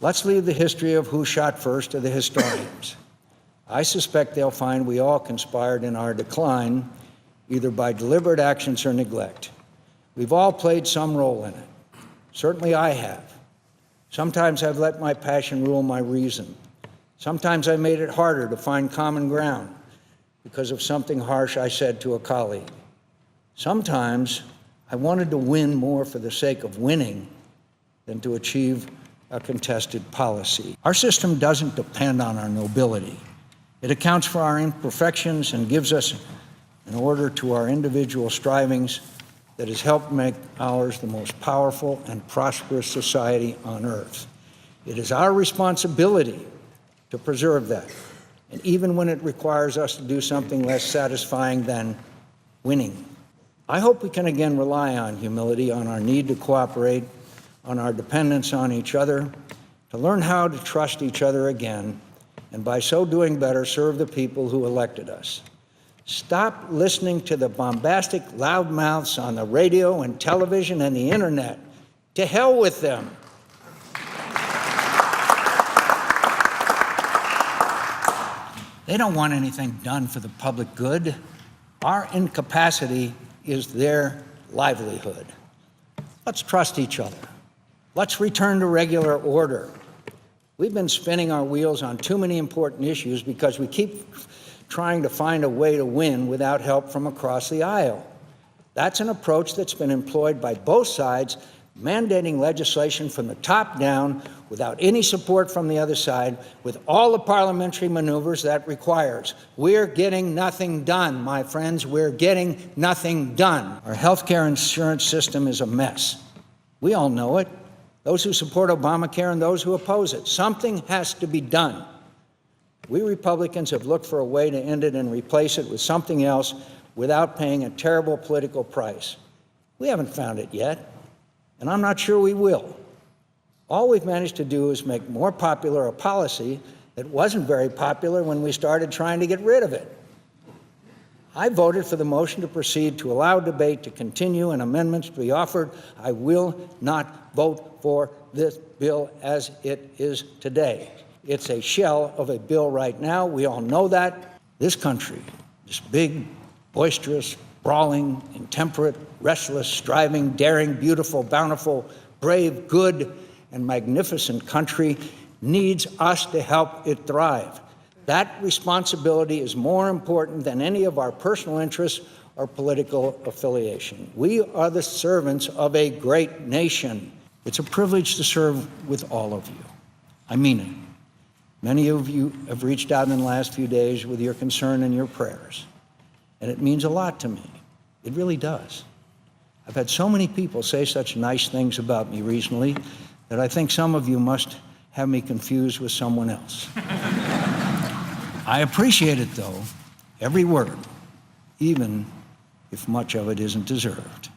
Let's leave the history of who shot first to the historians. I suspect they'll find we all conspired in our decline, either by deliberate actions or neglect. We've all played some role in it. Certainly I have. Sometimes I've let my passion rule my reason. Sometimes I made it harder to find common ground because of something harsh I said to a colleague. Sometimes I wanted to win more for the sake of winning than to achieve a contested policy. Our system doesn't depend on our nobility. It accounts for our imperfections and gives us an order to our individual strivings that has helped make ours the most powerful and prosperous society on earth. It is our responsibility to preserve that, and even when it requires us to do something less satisfying than winning. I hope we can again rely on humility, on our need to cooperate, on our dependence on each other, to learn how to trust each other again, and by so doing better, serve the people who elected us. Stop listening to the bombastic loudmouths on the radio and television and the internet. To hell with them. They don't want anything done for the public good. Our incapacity is their livelihood. Let's trust each other. Let's return to regular order. We've been spinning our wheels on too many important issues because we keep trying to find a way to win without help from across the aisle. That's an approach that's been employed by both sides, mandating legislation from the top down without any support from the other side, with all the parliamentary maneuvers that requires. We're getting nothing done, my friends. We're getting nothing done. Our health care insurance system is a mess. We all know it. Those who support Obamacare and those who oppose it. Something has to be done. We Republicans have looked for a way to end it and replace it with something else without paying a terrible political price. We haven't found it yet, and I'm not sure we will. All we've managed to do is make more popular a policy that wasn't very popular when we started trying to get rid of it. I voted for the motion to proceed to allow debate to continue and amendments to be offered. I will not vote for this bill as it is today. It's a shell of a bill right now. We all know that. This country, this big, boisterous, brawling, intemperate, restless, striving, daring, beautiful, bountiful, brave, good, and magnificent country needs us to help it thrive. That responsibility is more important than any of our personal interests or political affiliation. We are the servants of a great nation. It's a privilege to serve with all of you. I mean it. Many of you have reached out in the last few days with your concern and your prayers, and it means a lot to me. It really does. I've had so many people say such nice things about me recently that I think some of you must have me confused with someone else. I appreciate it, though, every word, even if much of it isn't deserved.